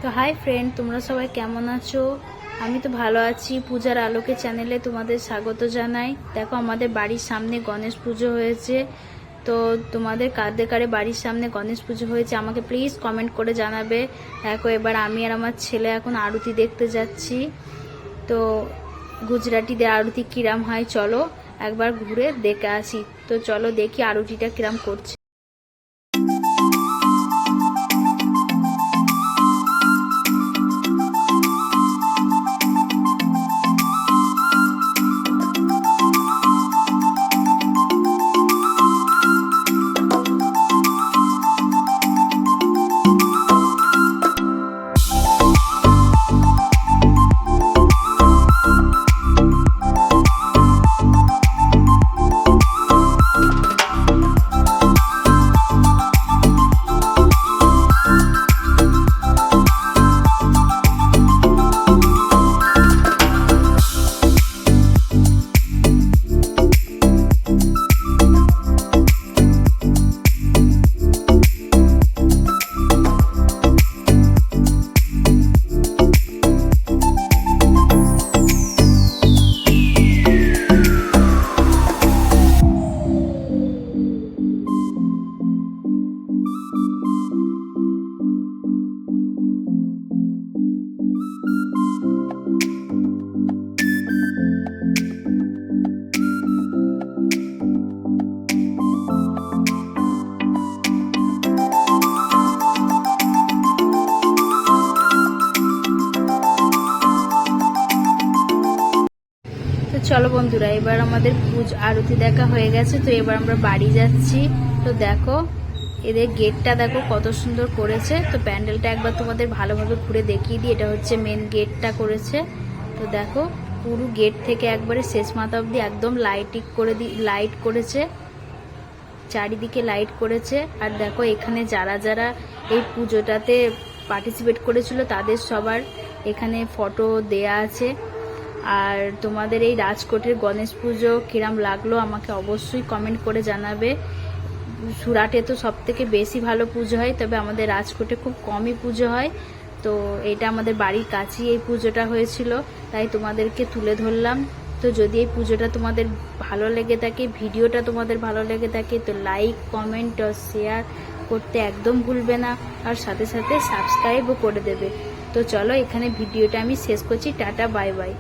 তো hi friend, তোমরা সবাই কেমন আছো? আমি তো ভালো আছি। পূজার আলোকে চ্যানেলে তোমাদের স্বাগত জানাই। দেখো, আমাদের বাড়ির সামনে গণেশ পুজো হয়েছে। তো তোমাদের কাদের কারে বাড়ির সামনে গণেশ পুজো হয়েছে আমাকে প্লিজ কমেন্ট করে জানাবে। দেখো, এবার আমি আর আমার ছেলে এখন আরতি দেখতে যাচ্ছি। তো গুজরাটিদের আরতি কিরাম হয় চলো একবার ঘুরে দেখে আসি। তো চলো দেখি আরতিটা কিরাম করছে। তো চলো বন্ধুরা, এবার আমাদের আরতি দেখা হয়ে গেছে। তো এবার আমরা বাড়ি যাচ্ছি। তো দেখো, এদের গেটটা দেখো কত সুন্দর করেছে। তো প্যান্ডেলটা একবার তোমাদের ভালোভাবে ঘুরে দেখিয়ে দিই। এটা হচ্ছে মেন গেটটা করেছে। তো দেখো, পুরো গেট থেকে একবারে শেষ মাথা অবধি একদম লাইট করেছে, চারিদিকে লাইট করেছে। আর দেখো, এখানে যারা যারা এই পুজোটাতে পার্টিসিপেট করেছিল তাদের সবার এখানে ফটো দেয়া আছে। আর তোমাদের এই রাজকোটের গণেশ পুজো কিরাম লাগলো আমাকে অবশ্যই কমেন্ট করে জানাবে। সুরাটে তো সব থেকে বেশি ভালো পুজো হয়, তবে আমাদের রাজকোটে খুব কমই পুজো হয়। তো এটা আমাদের বাড়ির কাছেই এই পুজোটা হয়েছিল, তাই তোমাদেরকে তুলে ধরলাম। তো যদি এই পুজোটা তোমাদের ভালো লেগে থাকে, ভিডিওটা তোমাদের ভালো লেগে থাকে, তো লাইক, কমেন্ট আর শেয়ার করতে একদম ভুলবে না। আর সাথে সাথে সাবস্ক্রাইবও করে দেবে। তো চলো, এখানে ভিডিওটা আমি শেষ করছি। Tata, bye bye.